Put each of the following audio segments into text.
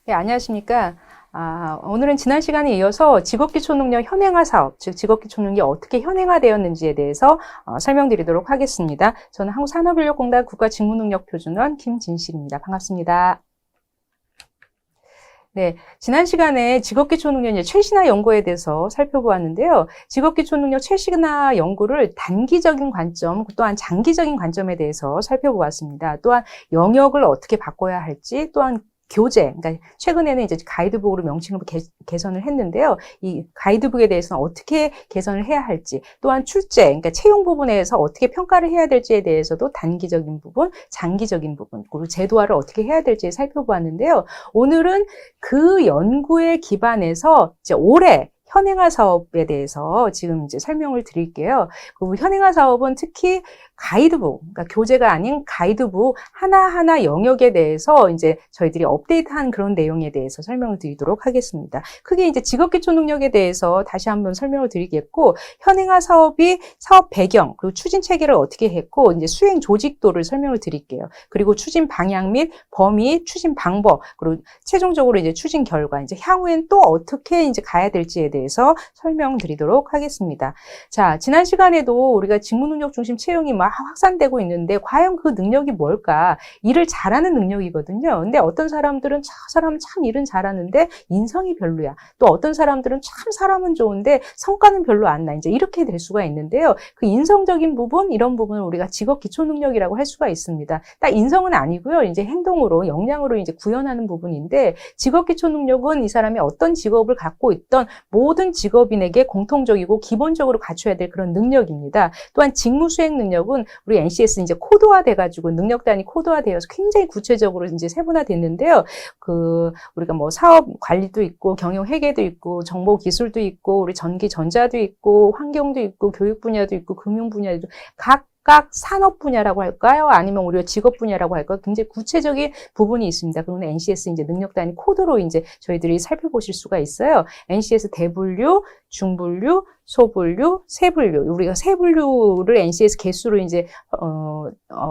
네, 안녕하십니까. 오늘은 지난 시간에 이어서 직업기초능력 현행화 사업, 즉 직업기초능력이 어떻게 현행화되었는지에 대해서 설명드리도록 하겠습니다. 저는 한국산업인력공단 국가직무능력표준원 김진실입니다. 반갑습니다. 네, 지난 시간에 직업기초능력 최신화 연구에 대해서 살펴보았는데요. 직업기초능력 최신화 연구를 단기적인 관점, 또한 장기적인 관점에 대해서 살펴보았습니다. 또한 영역을 어떻게 바꿔야 할지, 또한 교재, 그러니까 최근에는 이제 가이드북으로 명칭을 개선을 했는데요. 이 가이드북에 대해서는 어떻게 개선을 해야 할지, 또한 출제, 그러니까 채용 부분에서 어떻게 평가를 해야 될지에 대해서도 단기적인 부분, 장기적인 부분, 그리고 제도화를 어떻게 해야 될지 살펴보았는데요. 오늘은 그 연구에 기반해서 이제 올해 현행화 사업에 대해서 지금 이제 설명을 드릴게요. 그 현행화 사업은 특히 가이드북, 그러니까 교재가 아닌 가이드북 하나하나 영역에 대해서 이제 저희들이 업데이트한 그런 내용에 대해서 설명을 드리도록 하겠습니다. 크게 이제 직업기초 능력에 대해서 다시 한번 설명을 드리겠고, 현행화 사업이 사업 배경, 그리고 추진 체계를 어떻게 했고, 이제 수행 조직도를 설명을 드릴게요. 그리고 추진 방향 및 범위, 추진 방법, 그리고 최종적으로 이제 추진 결과, 이제 향후엔 또 어떻게 이제 가야 될지에 대해서 설명드리도록 하겠습니다. 자, 지난 시간에도 우리가 직무능력 중심 채용이 막 확산되고 있는데 과연 그 능력이 뭘까? 일을 잘하는 능력이거든요. 근데 어떤 사람들은 저 사람 참 일은 잘하는데 인성이 별로야. 또 어떤 사람들은 참 사람은 좋은데 성과는 별로 안 나. 이제 이렇게 될 수가 있는데요. 그 인성적인 부분, 이런 부분을 우리가 직업 기초 능력이라고 할 수가 있습니다. 딱 인성은 아니고요. 이제 행동으로, 역량으로 이제 구현하는 부분인데, 직업 기초 능력은 이 사람이 어떤 직업을 갖고 있던 모든 직업인에게 공통적이고 기본적으로 갖춰야 될 그런 능력입니다. 또한 직무 수행 능력은 우리 NCS 이제 코드화 돼가지고 능력 단위 코드화되어서 굉장히 구체적으로 이제 세분화됐는데요. 우리가 뭐 사업 관리도 있고 경영 회계도 있고 정보 기술도 있고 우리 전기 전자도 있고 환경도 있고 교육 분야도 있고 금융 분야도 있고 각각 산업 분야라고 할까요? 아니면 우리가 직업 분야라고 할까요? 굉장히 구체적인 부분이 있습니다. 그러면 NCS 이제 능력 단위 코드로 이제 저희들이 살펴보실 수가 있어요. NCS 대분류, 중분류, 소분류, 세분류. 우리가 세분류를 NCS 개수로 이제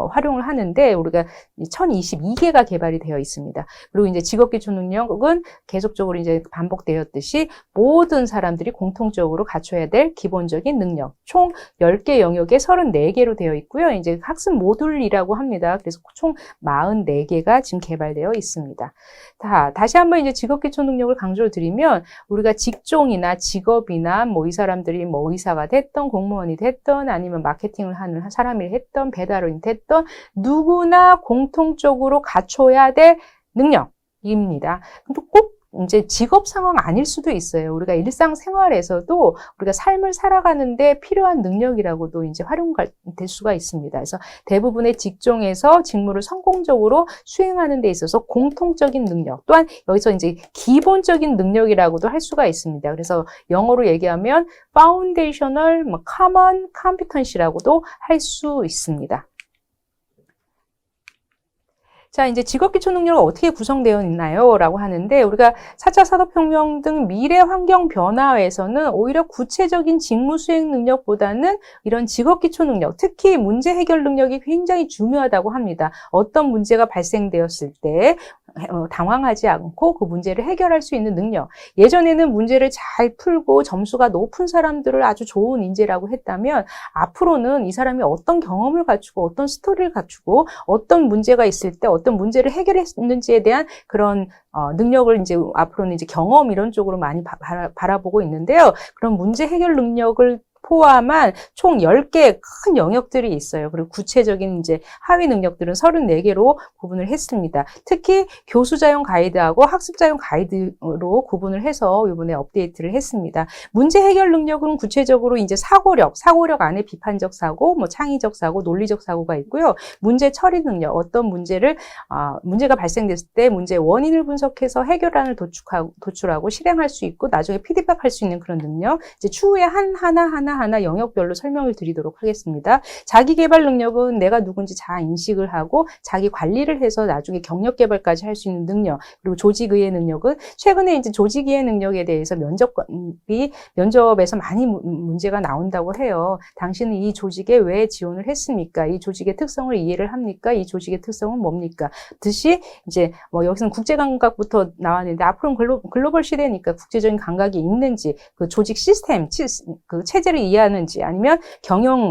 활용을 하는데 우리가 1022개가 개발이 되어 있습니다. 그리고 이제 직업기초 능력은 계속적으로 이제 반복되었듯이 모든 사람들이 공통적으로 갖춰야 될 기본적인 능력. 총 10개 영역에 34개로 되어 있고요. 이제 학습 모듈이라고 합니다. 그래서 총 44개가 지금 개발되어 있습니다. 다시 한번 이제 직업기초 능력을 강조를 드리면 우리가 직종이나 직업이나 뭐 이 사람들이 뭐 의사가 됐던 공무원이 됐던 아니면 마케팅을 하는 사람이 했던 배달원이 됐던 누구나 공통적으로 갖춰야 될 능력입니다. 근데 꼭 이제 직업 상황 아닐 수도 있어요. 우리가 일상생활에서도 우리가 삶을 살아가는데 필요한 능력이라고도 이제 활용될 수가 있습니다. 그래서 대부분의 직종에서 직무를 성공적으로 수행하는 데 있어서 공통적인 능력, 또한 여기서 이제 기본적인 능력이라고도 할 수가 있습니다. 그래서 영어로 얘기하면 foundational, common competency라고도 할 수 있습니다. 자, 이제 직업기초 능력은 어떻게 구성되어 있나요? 라고 하는데, 우리가 4차 산업혁명 등 미래 환경 변화에서는 오히려 구체적인 직무 수행 능력보다는 이런 직업기초 능력, 특히 문제 해결 능력이 굉장히 중요하다고 합니다. 어떤 문제가 발생되었을 때 당황하지 않고 그 문제를 해결할 수 있는 능력. 예전에는 문제를 잘 풀고 점수가 높은 사람들을 아주 좋은 인재라고 했다면 앞으로는 이 사람이 어떤 경험을 갖추고 어떤 스토리를 갖추고 어떤 문제가 있을 때 어떤 문제를 해결했는지에 대한 그런 능력을 이제 앞으로는 이제 경험 이런 쪽으로 많이 바라보고 있는데요. 그런 문제 해결 능력을 포함한 총 10개의 큰 영역들이 있어요. 그리고 구체적인 이제 하위 능력들은 34개로 구분을 했습니다. 특히 교수자용 가이드하고 학습자용 가이드로 구분을 해서 이번에 업데이트를 했습니다. 문제 해결 능력은 구체적으로 이제 사고력 안에 비판적 사고, 뭐 창의적 사고, 논리적 사고가 있고요. 문제 처리 능력, 어떤 문제가 발생됐을 때 문제의 원인을 분석해서 해결안을 도출하고 실행할 수 있고 나중에 피드백할 수 있는 그런 능력. 이제 추후에 하나하나 하나하나 영역별로 설명을 드리도록 하겠습니다. 자기 개발 능력은 내가 누군지 잘 인식을 하고 자기 관리를 해서 나중에 경력 개발까지 할 수 있는 능력, 그리고 조직 이해 능력은 최근에 이제 조직 이해 능력에 대해서 면접에서 많이 문제가 나온다고 해요. 당신은 이 조직에 왜 지원을 했습니까? 이 조직의 특성을 이해를 합니까? 이 조직의 특성은 뭡니까? 듯이 이제 뭐 여기서는 국제 감각부터 나왔는데 앞으로는 글로벌 시대니까 국제적인 감각이 있는지, 그 조직 시스템, 그 체제를 이해하는지, 아니면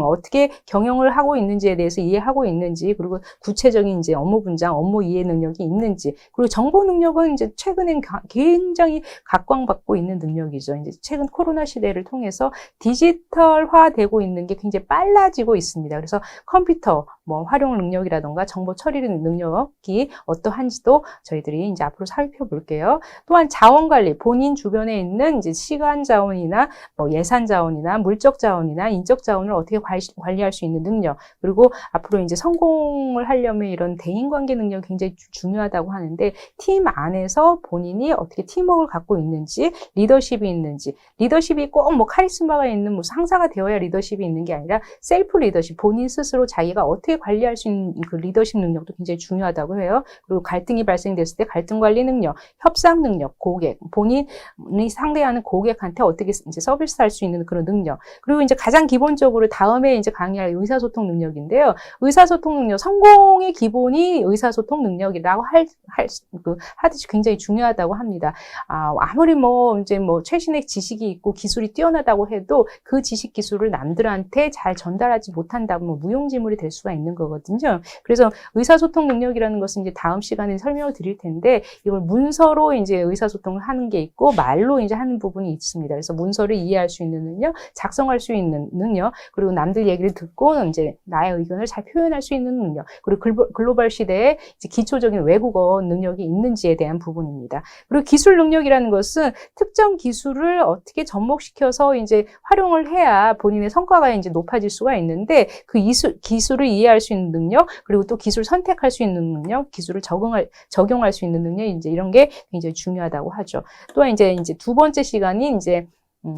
어떻게 경영을 하고 있는지에 대해서 이해하고 있는지, 그리고 구체적인 이제 업무 분장, 업무 이해 능력이 있는지, 그리고 정보 능력은 이제 최근엔 굉장히 각광받고 있는 능력이죠. 이제 최근 코로나 시대를 통해서 디지털화되고 있는 게 굉장히 빨라지고 있습니다. 그래서 컴퓨터 뭐 활용 능력이라던가 정보 처리 능력이 어떠한지도 저희들이 이제 앞으로 살펴볼게요. 또한 자원 관리, 본인 주변에 있는 이제 시간 자원이나 뭐 예산 자원이나 물적 자원이나 인적 자원을 어떻게 관리할 수 있는 능력, 그리고 앞으로 이제 성공을 하려면 이런 대인관계 능력이 굉장히 중요하다고 하는데, 팀 안에서 본인이 어떻게 팀워크를 갖고 있는지, 리더십이 있는지, 리더십이 꼭 뭐 카리스마가 있는 무슨 상사가 되어야 리더십이 있는 게 아니라 셀프 리더십, 본인 스스로 자기가 어떻게 관리할 수 있는 그 리더십 능력도 굉장히 중요하다고 해요. 그리고 갈등이 발생됐을 때 갈등 관리 능력, 협상 능력, 고객, 본인이 상대하는 고객한테 어떻게 이제 서비스할 수 있는 그런 능력, 그리고 이제 가장 기본적으로 다음에 이제 강의할 의사소통 능력인데요. 의사소통 능력, 성공의 기본이 의사소통 능력이라고 하듯이 굉장히 중요하다고 합니다. 아무리 이제 최신의 지식이 있고 기술이 뛰어나다고 해도 그 지식 기술을 남들한테 잘 전달하지 못한다면 무용지물이 될 수가 있는 거거든요. 그래서 의사소통 능력이라는 것은 이제 다음 시간에 설명을 드릴 텐데, 이걸 문서로 이제 의사소통을 하는 게 있고 말로 이제 하는 부분이 있습니다. 그래서 문서를 이해할 수 있는 능력, 작성할 수 있는 능력, 그리고 남들 얘기를 듣고 이제 나의 의견을 잘 표현할 수 있는 능력, 그리고 글로벌 시대에 이제 기초적인 외국어 능력이 있는지에 대한 부분입니다. 그리고 기술 능력이라는 것은 특정 기술을 어떻게 접목시켜서 이제 활용을 해야 본인의 성과가 이제 높아질 수가 있는데, 그 기술을 이해할 수 있는 능력, 그리고 또 기술 선택할 수 있는 능력, 기술을 적용할 수 있는 능력, 이제 이런 게 굉장히 중요하다고 하죠. 또한 이제 두 번째 시간이 이제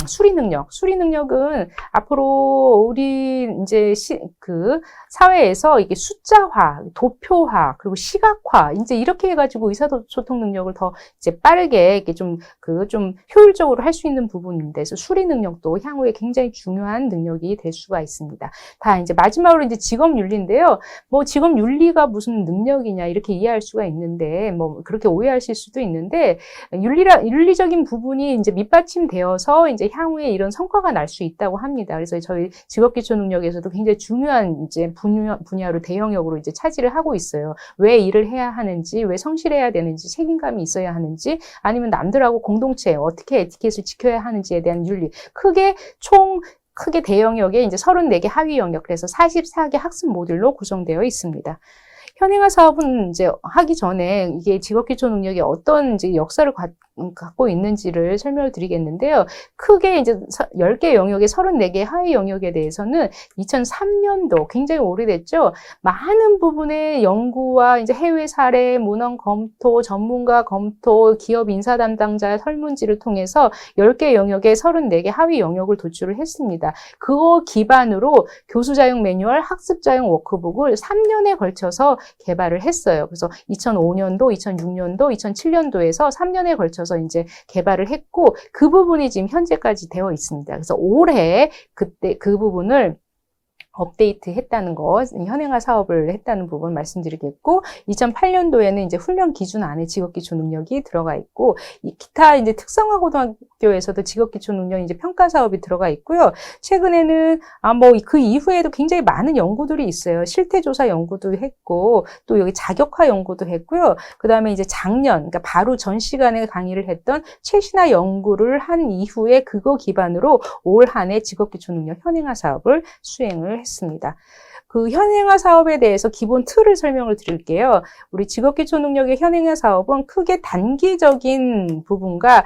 수리 능력. 수리 능력은 앞으로 우리 이제 그 사회에서 이게 숫자화, 도표화, 그리고 시각화, 이제 이렇게 해가지고 의사소통 능력을 더 이제 빠르게 이렇게 좀 효율적으로 할 수 있는 부분인데, 그래서 수리 능력도 향후에 굉장히 중요한 능력이 될 수가 있습니다. 다 이제 마지막으로 이제 직업 윤리인데요. 뭐 직업 윤리가 무슨 능력이냐 이렇게 이해할 수가 있는데, 뭐 그렇게 오해하실 수도 있는데, 윤리적인 부분이 이제 밑받침되어서 이제 향후에 이런 성과가 날 수 있다고 합니다. 그래서 저희 직업기초 능력에서도 굉장히 중요한 이제 분야로 대영역으로 이제 차지를 하고 있어요. 왜 일을 해야 하는지, 왜 성실해야 되는지, 책임감이 있어야 하는지, 아니면 남들하고 공동체 어떻게 에티켓을 지켜야 하는지에 대한 윤리. 크게 대영역에 이제 34개 하위 영역, 그래서 44개 학습 모듈로 구성되어 있습니다. 현행화 사업은 이제 하기 전에 이게 직업기초 능력이 어떤 이제 역사를 갖고 있는지를 설명을 드리겠는데요. 크게 이제 10개 영역의 34개 하위 영역에 대해서는 2003년도, 굉장히 오래됐죠. 많은 부분의 연구와 이제 해외 사례, 문헌 검토, 전문가 검토, 기업 인사 담당자 설문지를 통해서 10개 영역의 34개 하위 영역을 도출을 했습니다. 그거 기반으로 교수자용 매뉴얼, 학습자용 워크북을 3년에 걸쳐서 개발을 했어요. 그래서 2005년도, 2006년도, 2007년도에서 3년에 걸쳐서 이제 개발을 했고, 그 부분이 지금 현재까지 되어 있습니다. 그래서 올해 그때 그 부분을 업데이트 했다는 것, 현행화 사업을 했다는 부분 말씀드리겠고, 2008년도에는 이제 훈련 기준 안에 직업기초 능력이 들어가 있고, 기타 이제 특성화 고등학교에서도 직업기초 능력 이제 평가 사업이 들어가 있고요. 최근에는 그 이후에도 굉장히 많은 연구들이 있어요. 실태조사 연구도 했고, 또 여기 자격화 연구도 했고요. 그 다음에 이제 작년, 그러니까 바로 전 시간에 강의를 했던 최신화 연구를 한 이후에 그거 기반으로 올 한 해 직업기초 능력 현행화 사업을 수행을 했습니다. 그 현행화 사업에 대해서 기본 틀을 설명을 드릴게요. 우리 직업기초 능력의 현행화 사업은 크게 단기적인 부분과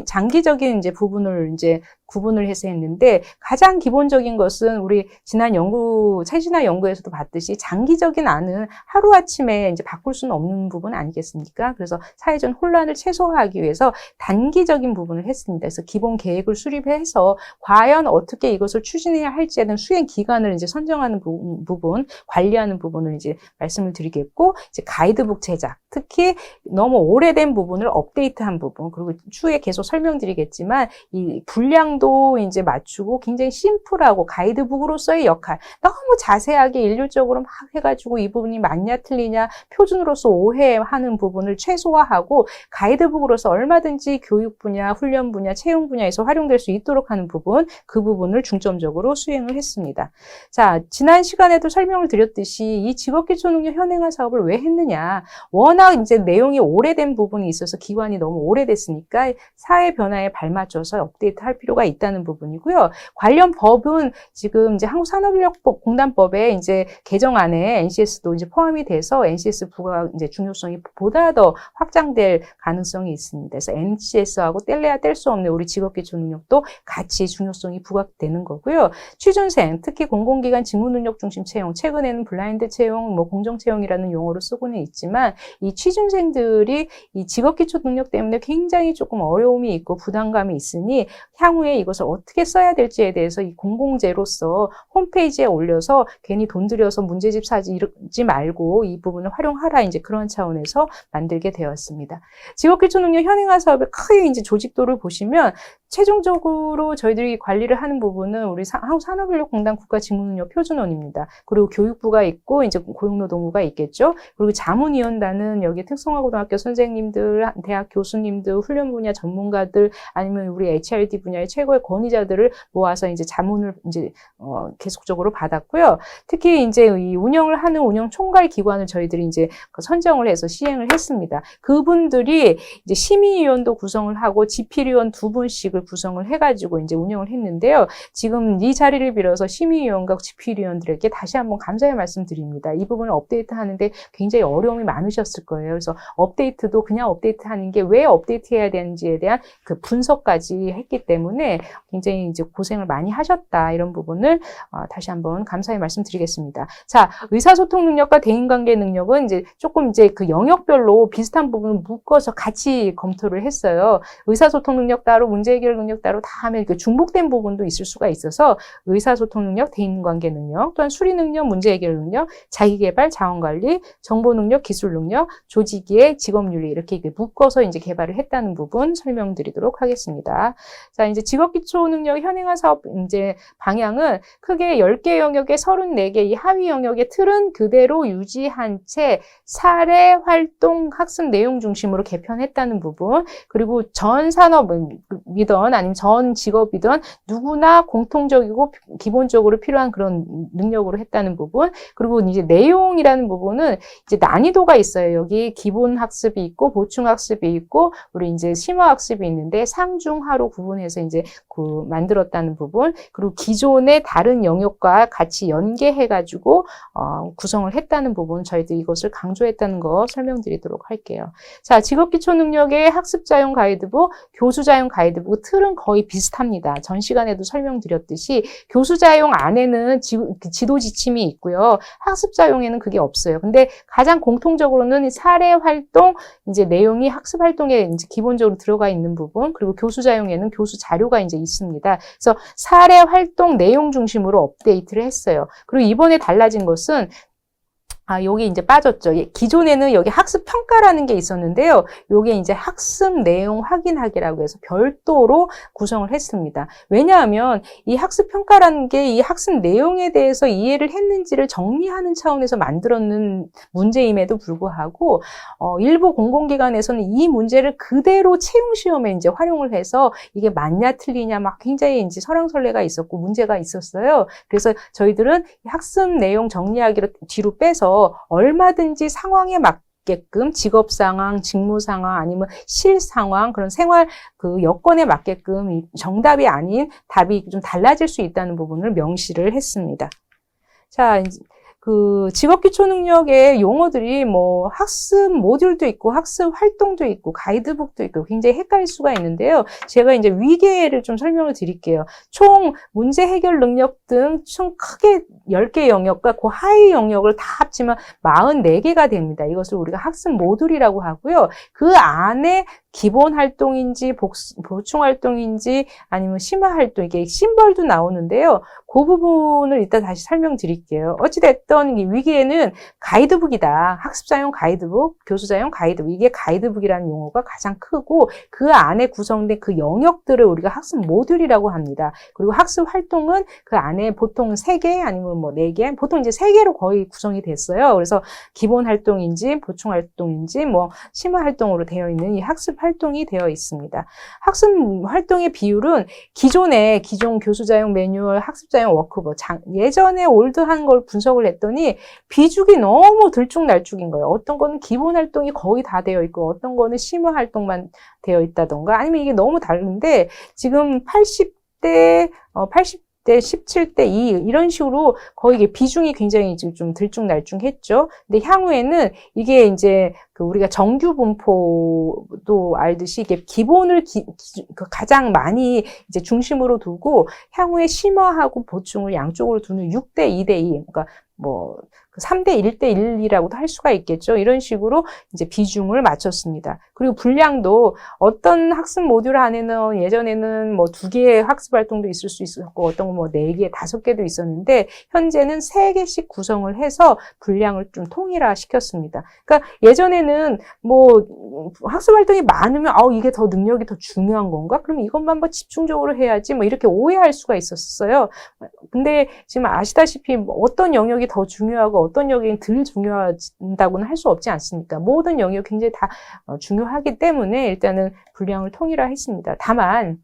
장기적인 이제 부분을 이제 구분을 해서 했는데 가장 기본적인 것은 우리 최신화 연구에서도 봤듯이 장기적인 안은 하루아침에 이제 바꿀 수는 없는 부분 아니겠습니까? 그래서 사회적 혼란을 최소화하기 위해서 단기적인 부분을 했습니다. 그래서 기본 계획을 수립해서 과연 어떻게 이것을 추진해야 할지에 대한 수행 기간을 이제 선정하는 부분, 관리하는 부분을 이제 말씀을 드리겠고, 이제 가이드북 제작, 특히 너무 오래된 부분을 업데이트한 부분, 그리고 추후에 계속 설명드리겠지만 이 분량도 이제 맞추고 굉장히 심플하고 가이드북으로서의 역할, 너무 자세하게 일률적으로 막 해가지고 이 부분이 맞냐 틀리냐 표준으로서 오해하는 부분을 최소화하고 가이드북으로서 얼마든지 교육 분야, 훈련 분야, 채용 분야에서 활용될 수 있도록 하는 부분, 그 부분을 중점적으로 수행을 했습니다. 자, 지난 시간에도 설명을 드렸듯이 이 직업기초능력 현행화 사업을 왜 했느냐. 워낙 이제 내용이 오래된 부분이 있어서 기간이 너무 오래됐으니까 사회 변화에 발맞춰서 업데이트할 필요가 있다는 부분이고요. 관련 법은 지금 이제 한국산업인력공단법에 이제 개정안에 NCS도 이제 포함이 돼서 NCS 부과 이제 중요성이 보다 더 확장될 가능성이 있습니다. 그래서 NCS하고 뗄래야 뗄 수 없는 우리 직업기초능력도 같이 중요성이 부각되는 거고요. 취준생, 특히 공공기관 직무능력 중심 채용, 최근에는 블라인드 채용, 공정 채용이라는 용어로 쓰고는 있지만 이 취준생들이 이 직업기초 능력 때문에 굉장히 조금 어려움이 있고 부담감이 있으니 향후에 이것을 어떻게 써야 될지에 대해서 이 공공재로서 홈페이지에 올려서 괜히 돈 들여서 문제집 사지 말고 이 부분을 활용하라, 이제 그런 차원에서 만들게 되었습니다. 직업기초 능력 현행화 사업의 크게 이제 조직도를 보시면 최종적으로 저희들이 관리를 하는 부분은 우리 한국산업인력공단 국가직무능력 표준원입니다. 그리고 교육부가 있고 이제 고용노동부가 있겠죠. 그리고 자문위원단은 여기 특성화고등학교 선생님들, 대학 교수님들, 훈련 분야 전문가들, 아니면 우리 HRD 분야의 최고의 권위자들을 모아서 이제 자문을 이제 계속적으로 받았고요. 특히 이제 이 운영을 하는 운영 총괄 기관을 저희들이 이제 선정을 해서 시행을 했습니다. 그분들이 이제 심의위원도 구성을 하고 지필위원 2분씩을 구성을 해가지고 이제 운영을 했는데요. 지금 이 자리를 빌어서 심의위원과 지필위원들에게 다시 한번 감사의 말씀드립니다. 이 부분을 업데이트 하는데 굉장히 어려움이 많으셨을 거예요. 그래서 업데이트도 그냥 업데이트 하는 게 왜 업데이트 해야 되는지에 대한 그 분석까지 했기 때문에 굉장히 이제 고생을 많이 하셨다. 이런 부분을 다시 한번 감사의 말씀드리겠습니다. 자, 의사소통 능력과 대인관계 능력은 이제 조금 이제 그 영역별로 비슷한 부분을 묶어서 같이 검토를 했어요. 의사소통 능력 따로, 문제 해결 능력 따로 다 하면 그 중복된 부분도 있을 수가 있어서 의사소통 능력, 대인관계 능력, 또한 수리 능력, 문제 해결 능력, 자기개발, 자원관리, 정보 능력, 기술 능력, 조직의 직업윤리 이렇게 묶어서 이제 개발을 했다는 부분 설명드리도록 하겠습니다. 자, 이제 직업기초 능력 현행화 사업 이제 방향은 크게 10개 영역에 34개 이 하위 영역의 틀은 그대로 유지한 채 사례, 활동, 학습 내용 중심으로 개편했다는 부분, 그리고 전 산업이든 아니면 전 직업이든 누구나 공통적이고 기본적으로 필요한 그런 능력으로 했다는 부분, 그리고 이제 내용이라는 부분은 이제 난이도가 있어요. 여기 기본 학습이 있고 보충 학습이 있고 우리 이제 심화 학습이 있는데 상중하로 구분해서 이제 만들었다는 부분, 그리고 기존의 다른 영역과 같이 연계해가지고 구성을 했다는 부분, 저희도 이것을 강조했다는 거 설명드리도록 할게요. 자, 직업기초 능력의 학습자용 가이드북, 교수자용 가이드북 틀은 거의 비슷합니다. 전 시간에도 설명드렸듯이 교수자용 안에는 지도 지침이 있고요. 학습자용에는 그게 없어요. 근데 가장 공통적으로는 사례 활동, 이제 내용이 학습 활동에 이제 기본적으로 들어가 있는 부분, 그리고 교수자용에는 교수 자료가 이제 있습니다. 그래서 사례 활동 내용 중심으로 업데이트를 했어요. 그리고 이번에 달라진 것은 여기 이제 빠졌죠. 기존에는 여기 학습 평가라는 게 있었는데요. 요게 이제 학습 내용 확인하기라고 해서 별도로 구성을 했습니다. 왜냐하면 이 학습 평가라는 게 이 학습 내용에 대해서 이해를 했는지를 정리하는 차원에서 만들었는 문제임에도 불구하고 일부 공공기관에서는 이 문제를 그대로 채용 시험에 이제 활용을 해서 이게 맞냐 틀리냐 막 굉장히 이제 설왕설래가 있었고 문제가 있었어요. 그래서 저희들은 학습 내용 정리하기를 뒤로 빼서 얼마든지 상황에 맞게끔 직업 상황, 직무 상황 아니면 실 상황 그런 생활 그 여건에 맞게끔 정답이 아닌 답이 좀 달라질 수 있다는 부분을 명시를 했습니다. 자, 그 직업기초 능력의 용어들이 뭐 학습 모듈도 있고 학습 활동도 있고 가이드북도 있고 굉장히 헷갈릴 수가 있는데요. 제가 이제 위계를 좀 설명을 드릴게요. 총 문제 해결 능력 등 총 크게 10개 영역과 그 하위 영역을 다 합치면 44개가 됩니다. 이것을 우리가 학습 모듈이라고 하고요. 그 안에 기본 활동인지 보충 활동인지 아니면 심화 활동, 이게 심벌도 나오는데요. 그 부분을 이따 다시 설명드릴게요. 어찌됐든 이 위기에는 가이드북이다. 학습자용 가이드북, 교수자용 가이드북. 이게 가이드북이라는 용어가 가장 크고 그 안에 구성된 그 영역들을 우리가 학습 모듈이라고 합니다. 그리고 학습 활동은 그 안에 보통 3개 아니면 뭐 4개, 보통 이제 3개로 거의 구성이 됐어요. 그래서 기본 활동인지 보충 활동인지 뭐 심화 활동으로 되어 있는 이 학습 활동이 되어 있습니다. 학습 활동의 비율은 기존 교수자용 매뉴얼, 학습자용 워크북, 예전에 올드한 걸 분석을 했더니 비중이 너무 들쭉날쭉인 거예요. 어떤 거는 기본 활동이 거의 다 되어 있고 어떤 거는 심화 활동만 되어 있다던가 아니면 이게 너무 다른데 지금 80대 17대 2 이런 식으로 거의 이게 비중이 굉장히 지금 좀 들쭉날쭉했죠. 근데 향후에는 이게 이제 그 우리가 정규 분포도 알듯이 이게 기본을 가장 많이 이제 중심으로 두고 향후에 심화하고 보충을 양쪽으로 두는 6대 2대 2 그러니까 뭐 3대 1대 1이라고도 할 수가 있겠죠. 이런 식으로 이제 비중을 맞췄습니다. 그리고 분량도 어떤 학습 모듈 안에는 예전에는 뭐 2개의 학습 활동도 있을 수 있었고 어떤 건 뭐 4개, 5개도 있었는데 현재는 3개씩 구성을 해서 분량을 좀 통일화 시켰습니다. 그러니까 예전에는 뭐 학습 활동이 많으면 이게 더 능력이 더 중요한 건가? 그럼 이것만 뭐 집중적으로 해야지 뭐 이렇게 오해할 수가 있었어요. 근데 지금 아시다시피 어떤 영역이 더 중요하고 어떤 영역이 덜 중요하다고는 할 수 없지 않습니까? 모든 영역이 굉장히 다 중요하기 때문에 일단은 분량을 통일화했습니다. 다만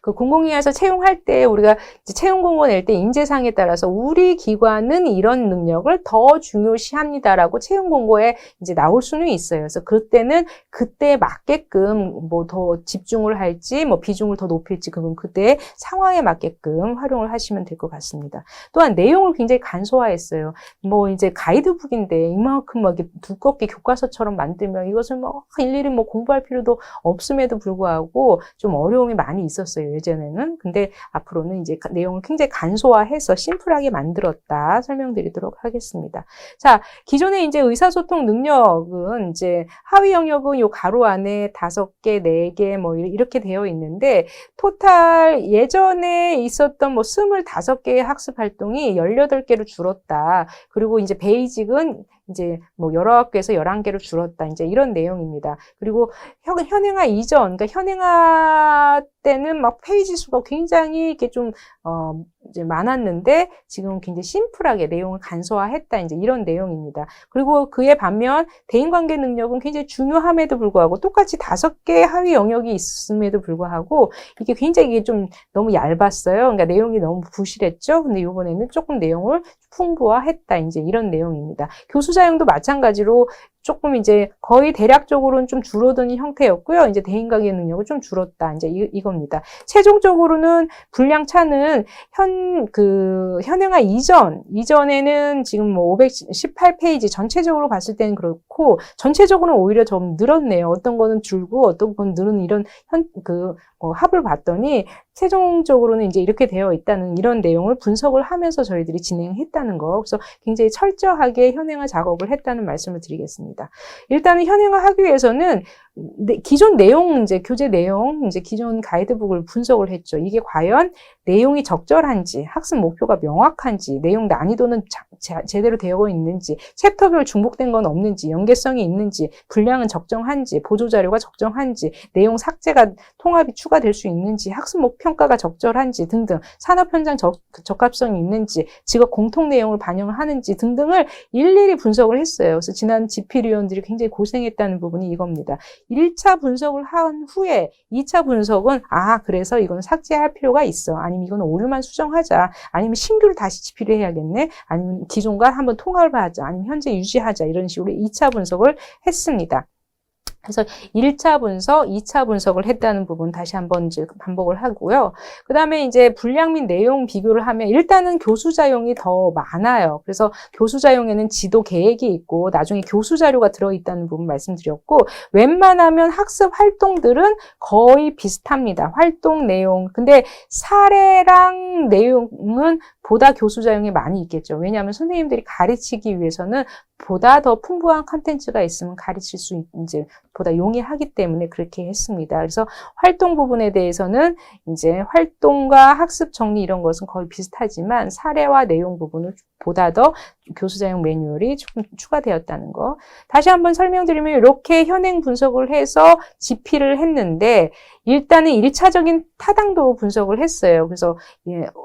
그 공공기관에서 채용할 때 우리가 이제 채용 공고 낼 때 인재상에 따라서 우리 기관은 이런 능력을 더 중요시합니다라고 채용 공고에 이제 나올 수는 있어요. 그래서 그때는 그때에 맞게끔 뭐 더 집중을 할지 뭐 비중을 더 높일지 그건 그때 상황에 맞게끔 활용을 하시면 될 것 같습니다. 또한 내용을 굉장히 간소화했어요. 뭐 이제 가이드북인데 이만큼 막 두껍게 교과서처럼 만들면 이것을 뭐 일일이 뭐 공부할 필요도 없음에도 불구하고 좀 어려움이 많이 있었어요. 예전에는. 근데 앞으로는 이제 내용을 굉장히 간소화해서 심플하게 만들었다 설명드리도록 하겠습니다. 자, 기존에 이제 의사소통 능력은 이제 하위 영역은 요 가로 안에 5개, 4개 뭐 이렇게 되어 있는데 토탈 예전에 있었던 뭐 25개의 학습 활동이 18개로 줄었다. 그리고 이제 베이직은 이제 뭐 여러 학교에서 11개로 줄었다. 이제 이런 내용입니다. 그리고 현행화 이전, 그러니까 현행화 때는 막 페이지 수가 굉장히 이렇게 좀 이제 많았는데 지금은 굉장히 심플하게 내용을 간소화했다. 이제 이런 내용입니다. 그리고 그에 반면 대인관계 능력은 굉장히 중요함에도 불구하고 똑같이 5개의 하위 영역이 있음에도 불구하고 이게 굉장히 좀 너무 얇았어요. 그러니까 내용이 너무 부실했죠. 근데 이번에는 조금 내용을 풍부화했다. 이제 이런 내용입니다. 교수자용도 마찬가지로 조금 이제 거의 대략적으로는 좀 줄어드는 형태였고요. 이제 대인관계 능력은 좀 줄었다. 이제 이겁니다. 최종적으로는 분량 차는 현행화 이전에는 지금 뭐 518페이지 전체적으로 봤을 때는 그렇고 전체적으로는 오히려 좀 늘었네요. 어떤 거는 줄고 어떤 건 늘은 이런 합을 봤더니 최종적으로는 이제 이렇게 되어 있다는 이런 내용을 분석을 하면서 저희들이 진행했다는 거. 그래서 굉장히 철저하게 현행화 작업을 했다는 말씀을 드리겠습니다. 일단은 현행화하기 위해서는 기존 내용, 이제 교재 내용, 이제 기존 가이드북을 분석을 했죠. 이게 과연 내용이 적절한지, 학습 목표가 명확한지, 내용 난이도는 제대로 되어 있는지, 챕터별 중복된 건 없는지, 연계성이 있는지, 분량은 적정한지, 보조자료가 적정한지, 내용 삭제가 통합이 추가될 수 있는지, 학습 목표 평가가 적절한지 등등, 산업 현장 적합성이 있는지, 직업 공통 내용을 반영을 하는지 등등을 일일이 분석을 했어요. 그래서 지난 집필위원들이 굉장히 고생했다는 부분이 이겁니다. 1차 분석을 한 후에 2차 분석은 그래서 이건 삭제할 필요가 있어. 아니면 이건 오류만 수정하자. 아니면 신규를 다시 집필을 해야겠네. 아니면 기존과 한번 통합을 하자. 아니면 현재 유지하자. 이런 식으로 2차 분석을 했습니다. 그래서 1차 분석, 2차 분석을 했다는 부분 다시 한번 이제 반복을 하고요. 그 다음에 이제 분량 및 내용 비교를 하면 일단은 교수 자용이 더 많아요. 그래서 교수 자용에는 지도 계획이 있고 나중에 교수 자료가 들어있다는 부분 말씀드렸고, 웬만하면 학습 활동들은 거의 비슷합니다. 활동 내용. 근데 사례랑 내용은 보다 교수 자용이 많이 있겠죠. 왜냐하면 선생님들이 가르치기 위해서는 보다 더 풍부한 컨텐츠가 있으면 가르칠 수 이제 보다 용이하기 때문에 그렇게 했습니다. 그래서 활동 부분에 대해서는 이제 활동과 학습 정리 이런 것은 거의 비슷하지만 사례와 내용 부분은 보다 더 교수자용 매뉴얼이 조금 추가되었다는 거. 다시 한번 설명드리면 이렇게 현행 분석을 해서 집필을 했는데 일단은 1차적인 타당도 분석을 했어요. 그래서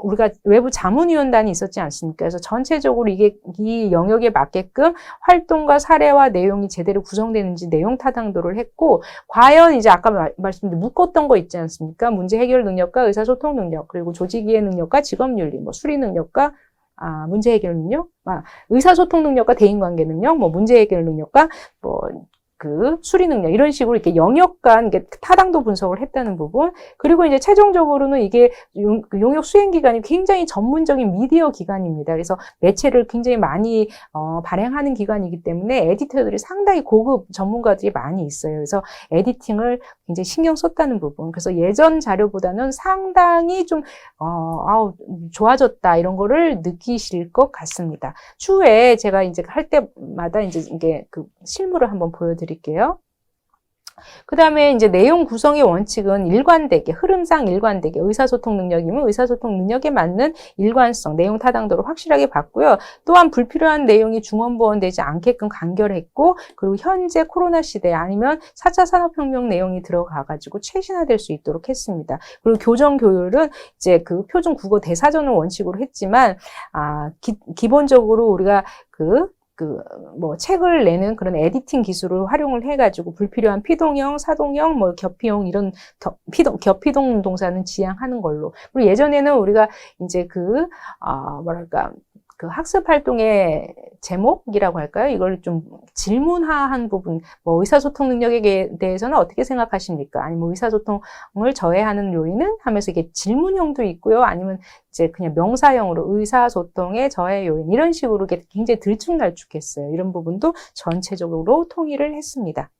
우리가 외부 자문위원단이 있었지 않습니까? 그래서 전체적으로 이게 이 영역에 맞게끔 활동과 사례와 내용이 제대로 구성되는지 내용 타당도를 했고, 과연 이제 아까 말씀드린 묶었던 거 있지 않습니까? 문제 해결 능력과 의사소통 능력, 그리고 조직이해 능력과 직업윤리, 수리 능력과 문제 해결 능력, 의사소통 능력과 대인관계 능력, 문제 해결 능력과 수리 능력, 이런 식으로 이렇게 영역 간 타당도 분석을 했다는 부분. 그리고 이제 최종적으로는 이게 용역 수행 기관이 굉장히 전문적인 미디어 기관입니다. 그래서 매체를 굉장히 많이 발행하는 기관이기 때문에 에디터들이 상당히 고급 전문가들이 많이 있어요. 그래서 에디팅을 굉장히 신경 썼다는 부분. 그래서 예전 자료보다는 상당히 좀 좋아졌다 이런 거를 느끼실 것 같습니다. 추후에 제가 이제 할 때마다 이제 이게 실물을 한번 보여드릴게요. 그 다음에 이제 내용 구성의 원칙은 일관되게, 흐름상 일관되게, 의사소통 능력이면 의사소통 능력에 맞는 일관성, 내용 타당도를 확실하게 봤고요. 또한 불필요한 내용이 중원부원되지 않게끔 간결했고, 그리고 현재 코로나 시대 아니면 4차 산업혁명 내용이 들어가가지고 최신화될 수 있도록 했습니다. 그리고 교정 교율은 이제 표준 국어 대사전을 원칙으로 했지만, 기본적으로 우리가 책을 내는 그런 에디팅 기술을 활용을 해가지고 불필요한 피동형, 사동형, 겹피용 이런 겹피동 동사는 지양하는 걸로. 그리고 예전에는 우리가 이제 학습 활동의 제목이라고 할까요? 이걸 좀 질문화한 부분, 의사소통 능력에 대해서는 어떻게 생각하십니까? 아니면 의사소통을 저해하는 요인은 하면서 이게 질문형도 있고요. 아니면 이제 그냥 명사형으로 의사소통의 저해 요인, 이런 식으로 굉장히 들쭉날쭉했어요. 이런 부분도 전체적으로 통일을 했습니다.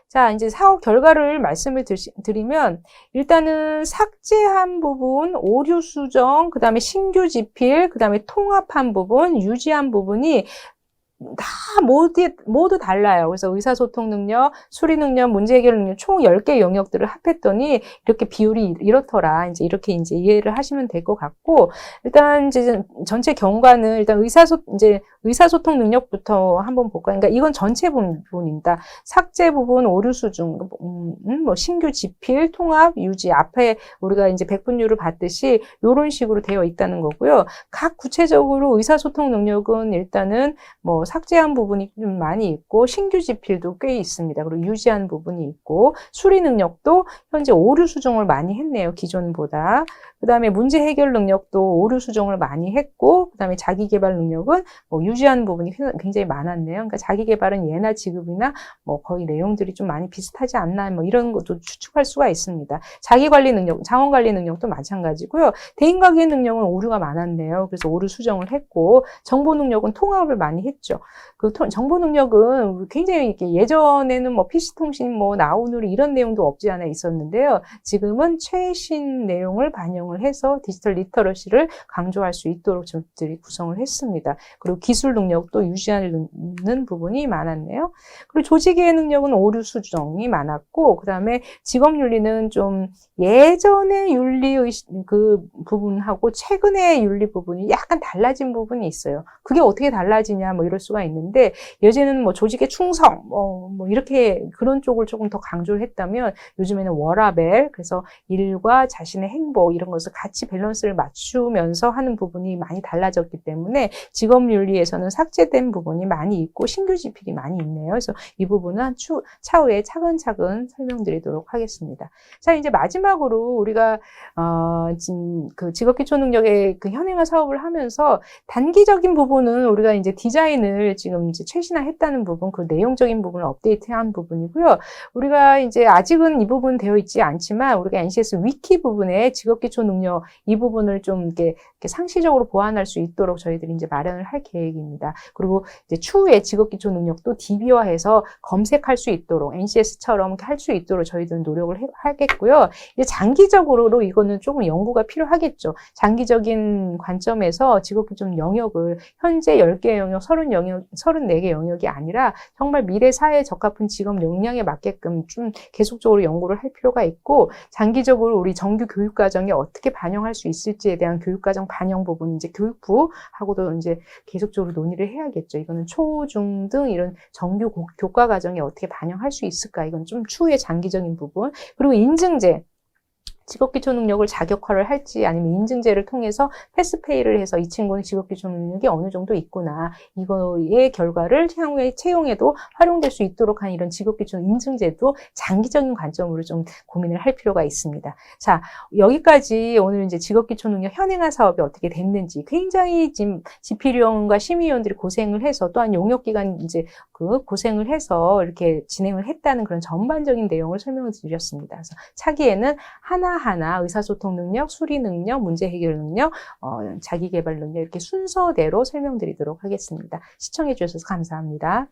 자, 이제 사업 결과를 말씀을 드리면, 일단은 삭제한 부분, 오류 수정, 그 다음에 신규 집필, 그 다음에 통합한 부분, 유지한 부분이 다 모두 달라요. 그래서 의사소통 능력, 수리 능력, 문제 해결 능력 총 10개 영역들을 합했더니 이렇게 비율이 이렇더라. 이제 이렇게 이제 이해를 하시면 될 것 같고, 일단 이제 전체 경과는 일단 의사소통 능력부터 한번 볼까요? 그러니까 이건 전체 부분입니다. 삭제 부분, 오류 수정, 신규 집필, 통합, 유지. 앞에 우리가 이제 백분율을 봤듯이 이런 식으로 되어 있다는 거고요. 각 구체적으로 의사소통 능력은 일단은 삭제한 부분이 좀 많이 있고, 신규 집필도 꽤 있습니다. 그리고 유지한 부분이 있고, 수리 능력도 현재 오류 수정을 많이 했네요. 기존보다. 그 다음에 문제 해결 능력도 오류 수정을 많이 했고, 그 다음에 자기 개발 능력은 유지한 부분이 굉장히 많았네요. 그러니까 자기 개발은 예나 지급이나 거의 내용들이 좀 많이 비슷하지 않나, 이런 것도 추측할 수가 있습니다. 자기 관리 능력, 자원 관리 능력도 마찬가지고요. 대인관계 능력은 오류가 많았네요. 그래서 오류 수정을 했고, 정보 능력은 통합을 많이 했죠. 정보 능력은 굉장히 이렇게 예전에는 PC통신, 나우누리 이런 내용도 없지 않아 있었는데요. 지금은 최신 내용을 반영을 해서 디지털 리터러시를 강조할 수 있도록 저들이 구성을 했습니다. 그리고 기술 능력도 유지하는 부분이 많았네요. 그리고 조직의 능력은 오류 수정이 많았고, 그 다음에 직업윤리는 좀 예전의 윤리의 부분하고 최근의 윤리 부분이 약간 달라진 부분이 있어요. 그게 어떻게 달라지냐 이럴 수가 있는데, 예전에는 조직의 충성 이렇게 그런 쪽을 조금 더 강조를 했다면, 요즘에는 워라밸, 그래서 일과 자신의 행복 이런 것을 것을 같이 밸런스를 맞추면서 하는 부분이 많이 달라졌기 때문에 직업윤리에서는 삭제된 부분이 많이 있고 신규 지필이 많이 있네요. 그래서 이 부분은 차후에 차근차근 설명드리도록 하겠습니다. 자, 이제 마지막으로 우리가 지금 그 직업기초능력의 그 현행화 사업을 하면서 단기적인 부분은 우리가 이제 디자인을 지금 이제 최신화했다는 부분, 그 내용적인 부분을 업데이트한 부분이고요. 우리가 이제 아직은 이 부분 되어 있지 않지만 우리가 NCS 위키 부분에 직업기초능력 이 부분을 좀 이렇게 상시적으로 보완할 수 있도록 저희들이 이제 마련을 할 계획입니다. 그리고 이제 추후에 직업기초능력도 DB화해서 검색할 수 있도록 NCS처럼 할 수 있도록 저희들은 노력을 하겠고요. 이제 장기적으로 이거는 조금 연구가 필요하겠죠. 장기적인 관점에서 직업기초 영역을 현재 10개 영역, 34개 영역이 아니라 정말 미래 사회에 적합한 직업 역량에 맞게끔 좀 계속적으로 연구를 할 필요가 있고 장기적으로 우리 정규 교육 과정에 어떻게 반영할 수 있을지에 대한 교육 과정 반영 부분 이제 교육부하고도 이제 계속적으로 논의를 해야겠죠. 이거는 초, 중 등 이런 정규 교과 과정에 어떻게 반영할 수 있을까? 이건 좀 추후에 장기적인 부분. 그리고 인증제. 직업기초능력을 자격화를 할지 아니면 인증제를 통해서 패스페이를 해서 이 친구는 직업기초능력이 어느 정도 있구나. 이거의 결과를 향후에 채용에도 활용될 수 있도록 한 이런 직업기초 인증제도 장기적인 관점으로 좀 고민을 할 필요가 있습니다. 자, 여기까지 오늘 이제 직업기초능력 현행화 사업이 어떻게 됐는지 굉장히 지금 지필위원과 심의위원들이 고생을 해서 또한 용역기관 이제 그 고생을 해서 이렇게 진행을 했다는 그런 전반적인 내용을 설명을 드렸습니다. 그래서 차기에는 하나하나 의사소통 능력, 수리 능력, 문제 해결 능력, 자기개발 능력 이렇게 순서대로 설명드리도록 하겠습니다. 시청해 주셔서 감사합니다.